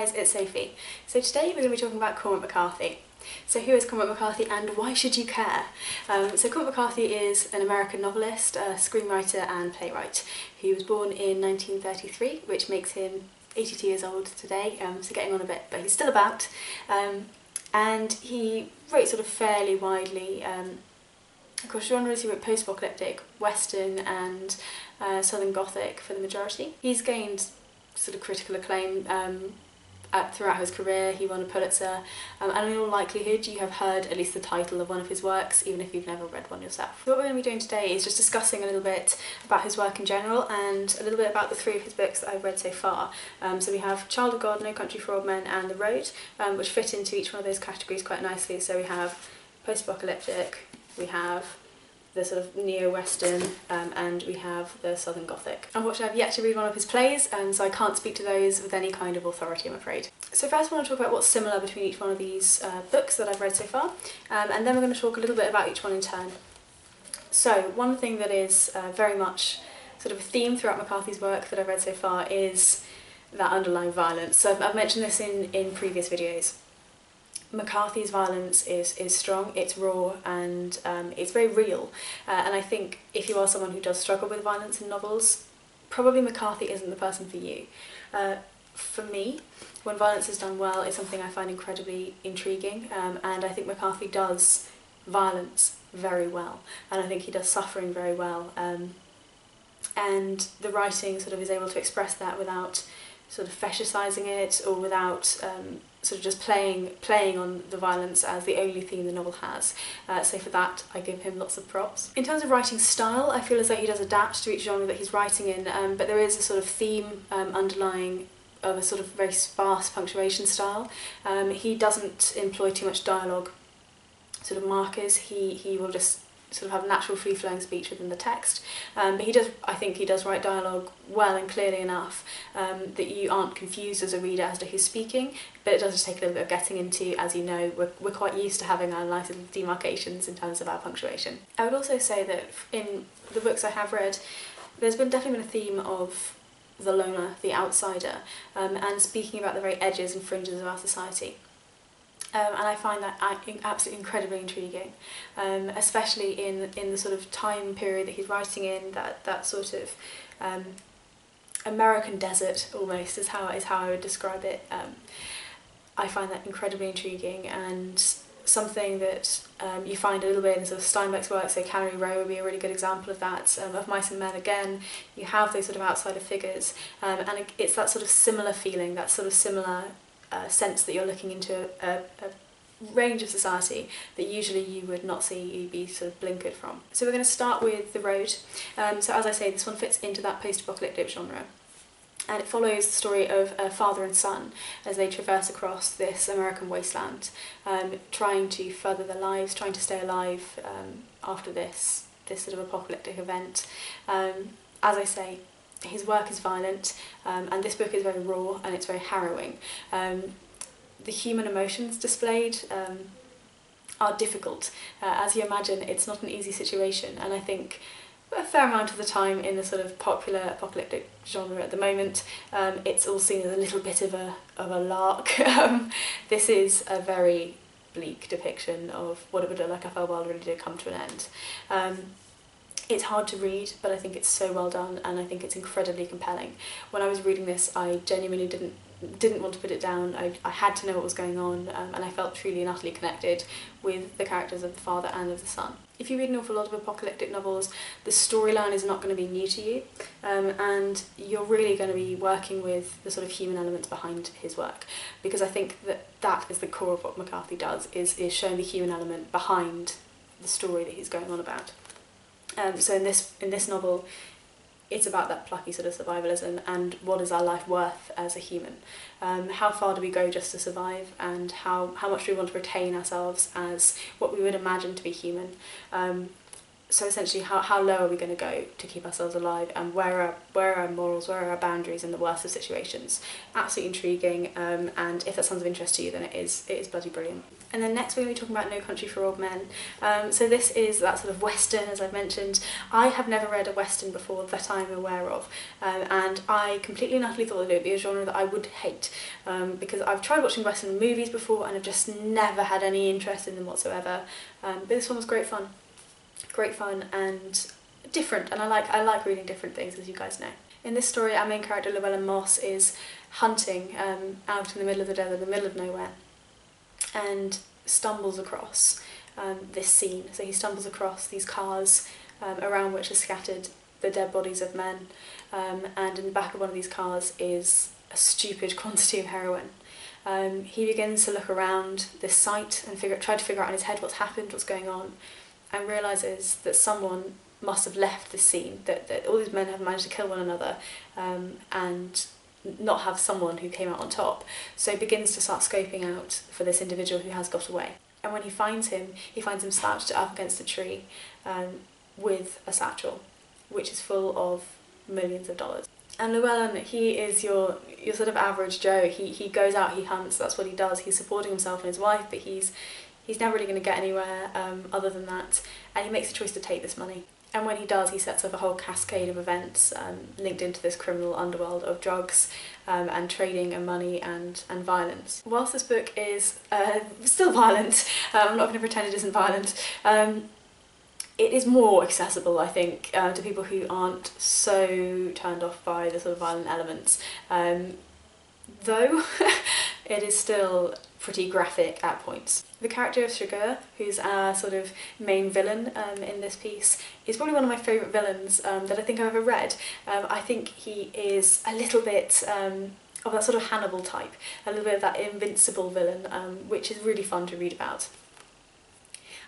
guys, it's Sophie. So today we're going to be talking about Cormac McCarthy. So who is Cormac McCarthy and why should you care? So Cormac McCarthy is an American novelist, screenwriter and playwright. He was born in 1933, which makes him 82 years old today, so getting on a bit, but he's still about. And he wrote sort of fairly widely across genres. He wrote post-apocalyptic, western and southern gothic for the majority. He's gained sort of critical acclaim throughout his career. He won a Pulitzer, and in all likelihood you have heard at least the title of one of his works, even if you've never read one yourself. What we're going to be doing today is just discussing a little bit about his work in general and a little bit about the three of his books that I've read so far. So we have Child of God, No Country for Old Men and The Road, which fit into each one of those categories quite nicely. So we have post-apocalyptic, we have the sort of neo-western, and we have the southern gothic. Unfortunately, I've yet to read one of his plays, so I can't speak to those with any kind of authority, I'm afraid. So first I want to talk about what's similar between each one of these books that I've read so far, and then we're going to talk a little bit about each one in turn. So one thing that is very much sort of a theme throughout McCarthy's work that I've read so far is that underlying violence. So I've mentioned this in previous videos. McCarthy's violence is strong, it's raw, and it's very real. And I think if you are someone who does struggle with violence in novels, probably McCarthy isn't the person for you. For me, when violence is done well, it's something I find incredibly intriguing, and I think McCarthy does violence very well, and I think he does suffering very well. And the writing sort of is able to express that without sort of fetishizing it, or without sort of just playing on the violence as the only theme the novel has. So for that, I give him lots of props. In terms of writing style, I feel as though he does adapt to each genre that he's writing in, but there is a sort of theme underlying of a sort of very sparse punctuation style. He doesn't employ too much dialogue sort of markers. He will just sort of have natural free-flowing speech within the text, but I think he does write dialogue well and clearly enough that you aren't confused as a reader as to who's speaking, but it does just take a little bit of getting into. As you know, we're quite used to having our nice little demarcations in terms of our punctuation. I would also say that in the books I have read, there's definitely been a theme of the loner, the outsider, and speaking about the very edges and fringes of our society. And I find that absolutely incredibly intriguing, especially in the sort of time period that he's writing in, that sort of American desert almost is how I would describe it. I find that incredibly intriguing, and something that you find a little bit in sort of Steinbeck's work. So Cannery Row would be a really good example of that. Of Mice and Men, again, you have those sort of outsider figures, and it's that sort of similar feeling, that sort of similar sense that you're looking into a range of society that usually you would not see, you'd be sort of blinkered from. So we're going to start with The Road. So as I say, this one fits into that post-apocalyptic genre, and it follows the story of a father and son as they traverse across this American wasteland, trying to further their lives, trying to stay alive after this sort of apocalyptic event. As I say, his work is violent, and this book is very raw and it's very harrowing. The human emotions displayed are difficult. As you imagine, it's not an easy situation, and I think a fair amount of the time in the sort of popular apocalyptic genre at the moment, it's all seen as a little bit of a lark. This is a very bleak depiction of what it would look like if our world really did come to an end. It's hard to read, but I think it's so well done, and I think it's incredibly compelling. When I was reading this, I genuinely didn't want to put it down. I had to know what was going on, and I felt truly and utterly connected with the characters of the father and of the son. If you read an awful lot of apocalyptic novels, the storyline is not going to be new to you, and you're really going to be working with the sort of human elements behind his work, because I think that is the core of what McCarthy does, is showing the human element behind the story that he's going on about. So in this novel, it's about that plucky sort of survivalism and what is our life worth as a human. How far do we go just to survive, and how much do we want to retain ourselves as what we would imagine to be human. So essentially, how low are we going to go to keep ourselves alive, and where are our morals, where are our boundaries in the worst of situations? Absolutely intriguing, and if that sounds of interest to you, then it is bloody brilliant. And then next we're going to be talking about No Country for Old Men. So this is that sort of western, as I've mentioned. I have never read a western before that I'm aware of, and I completely and utterly thought that it would be a genre that I would hate, because I've tried watching western movies before and I've just never had any interest in them whatsoever. But this one was great fun and different, and I like reading different things, as you guys know. In this story, our main character Llewellyn Moss is hunting out in the middle of the desert, in the middle of nowhere, and stumbles across this scene. So he stumbles across these cars around which are scattered the dead bodies of men, and in the back of one of these cars is a stupid quantity of heroin. He begins to look around this site and try to figure out in his head what's happened, what's going on, and realises that someone must have left this scene, that all these men have managed to kill one another and not have someone who came out on top. So he begins to start scoping out for this individual who has got away. And when he finds him slouched up against a tree with a satchel, which is full of millions of dollars. And Llewellyn, he is your sort of average Joe. He goes out, he hunts, that's what he does. He's supporting himself and his wife, but he's never really going to get anywhere other than that. And he makes the choice to take this money. And when he does, he sets up a whole cascade of events linked into this criminal underworld of drugs and trading and money and violence. Whilst this book is still violent, I'm not going to pretend it isn't violent, it is more accessible, I think, to people who aren't so turned off by the sort of violent elements. Though it is still pretty graphic at points. The character of Suttree, who's our sort of main villain in this piece, is probably one of my favourite villains that I think I've ever read. I think he is a little bit of that sort of Hannibal type, a little bit of that invincible villain, which is really fun to read about.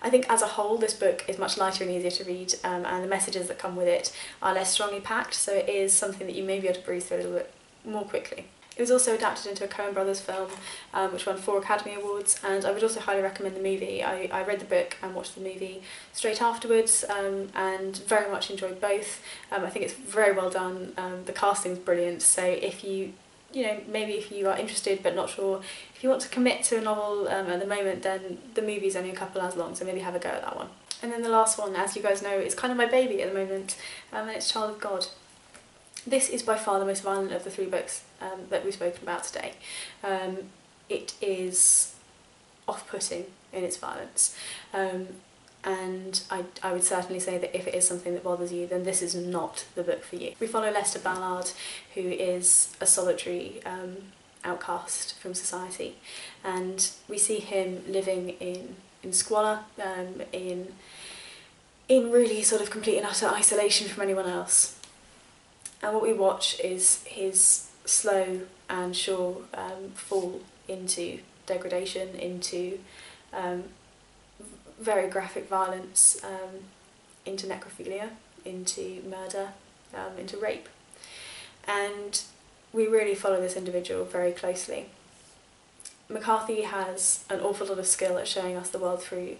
I think as a whole this book is much lighter and easier to read, and the messages that come with it are less strongly packed, so it is something that you may be able to breeze through a little bit more quickly. It was also adapted into a Coen Brothers film, which won 4 Academy Awards, and I would also highly recommend the movie. I read the book and watched the movie straight afterwards, and very much enjoyed both. I think it's very well done. The casting's brilliant, so if maybe if you are interested but not sure, if you want to commit to a novel at the moment, then the movie's only a couple hours long, so maybe have a go at that one. And then the last one, as you guys know, is kind of my baby at the moment, and it's Child of God. This is by far the most violent of the 3 books that we've spoken about today. It is off-putting in its violence, and I would certainly say that if it is something that bothers you, then this is not the book for you. We follow Lester Ballard, who is a solitary outcast from society, and we see him living in squalor, in really sort of complete and utter isolation from anyone else. And what we watch is his slow and sure fall into degradation, into very graphic violence, into necrophilia, into murder, into rape. And we really follow this individual very closely. McCarthy has an awful lot of skill at showing us the world through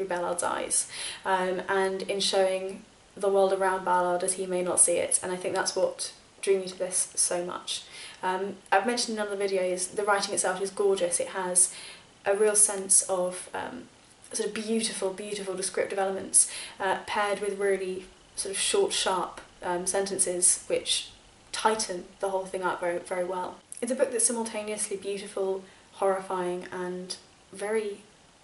Ballard's eyes, and in showing the world around Ballard as he may not see it, and I think that's what drew me to this so much. I've mentioned in other videos, the writing itself is gorgeous. It has a real sense of sort of beautiful descriptive elements paired with really sort of short, sharp sentences which tighten the whole thing up very, very well. It's a book that's simultaneously beautiful, horrifying, and very,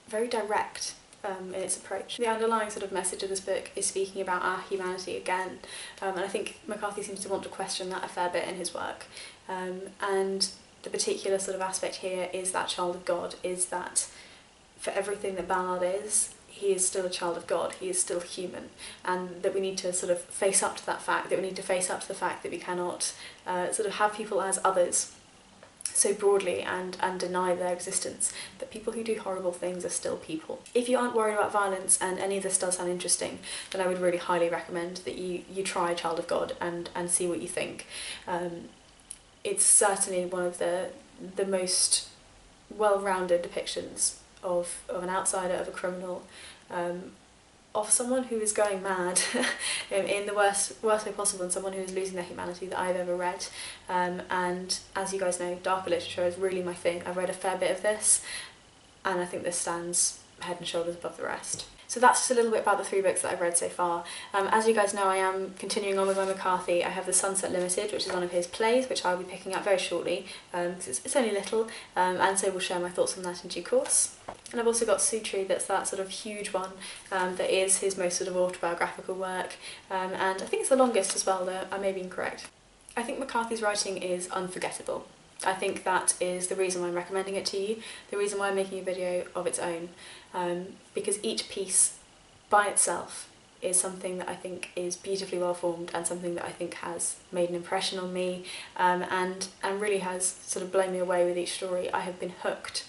very direct in its approach. The underlying sort of message of this book is speaking about our humanity again, and I think McCarthy seems to want to question that a fair bit in his work. And the particular sort of aspect here is that child of God, is that for everything that Ballard is, he is still a child of God, he is still human, and that we need to sort of face up to that fact, that we need to face up to the fact that we cannot sort of have people as others so broadly and deny their existence, that people who do horrible things are still people. If you aren't worried about violence and any of this does sound interesting, then I would really highly recommend that you try Child of God and see what you think. It's certainly one of the most well-rounded depictions of an outsider, of a criminal, of someone who is going mad in the worst way possible, and someone who is losing their humanity that I've ever read. And as you guys know, darker literature is really my thing. I've read a fair bit of this. and I think this stands head and shoulders above the rest. So that's just a little bit about the 3 books that I've read so far. As you guys know, I am continuing on with my McCarthy. I have The Sunset Limited, which is one of his plays, which I'll be picking up very shortly, because it's only little, and so we'll share my thoughts on that in due course. And I've also got Suttree, that's that sort of huge one, that is his most sort of autobiographical work, and I think it's the longest as well, though I may be incorrect. I think McCarthy's writing is unforgettable. I think that is the reason why I'm recommending it to you, the reason why I'm making a video of its own, because each piece by itself is something that I think is beautifully well formed and something that I think has made an impression on me, and really has sort of blown me away with each story. I have been hooked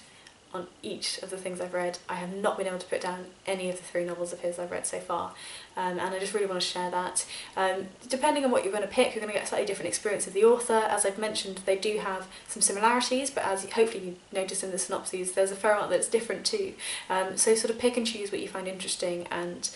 on each of the things I've read. I have not been able to put down any of the 3 novels of his I've read so far, and I just really want to share that. Depending on what you're going to pick, you're going to get a slightly different experience of the author. As I've mentioned, they do have some similarities, but as hopefully you noticed in the synopses, there's a fair amount that's different too. So sort of pick and choose what you find interesting, and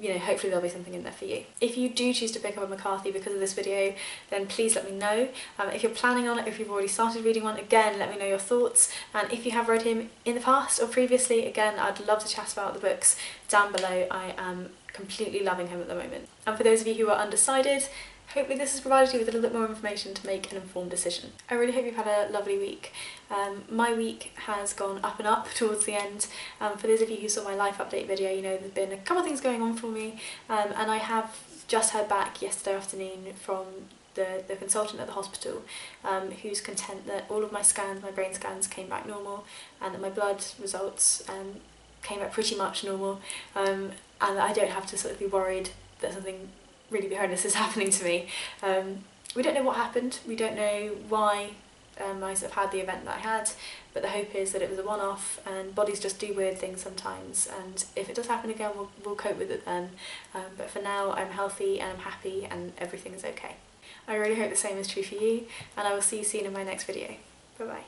you know, hopefully there'll be something in there for you. If you do choose to pick up a McCarthy because of this video, then please let me know. If you're planning on it, if you've already started reading one, again, let me know your thoughts. And if you have read him in the past or previously, again, I'd love to chat about the books down below. I am completely loving him at the moment. And for those of you who are undecided, hopefully this has provided you with a little bit more information to make an informed decision. I really hope you've had a lovely week. My week has gone up and up towards the end. For those of you who saw my life update video, you know there's been a couple of things going on for me, and I have just heard back yesterday afternoon from the consultant at the hospital, who's content that all of my scans, my brain scans, came back normal, and that my blood results came back pretty much normal, and that I don't have to sort of be worried that something really horrendous is happening to me. We don't know what happened, we don't know why I sort of had the event that I had, but the hope is that it was a one-off, and bodies just do weird things sometimes, and if it does happen again we'll cope with it then. But for now I'm healthy and I'm happy and everything is okay. I really hope the same is true for you, and I will see you soon in my next video. Bye bye.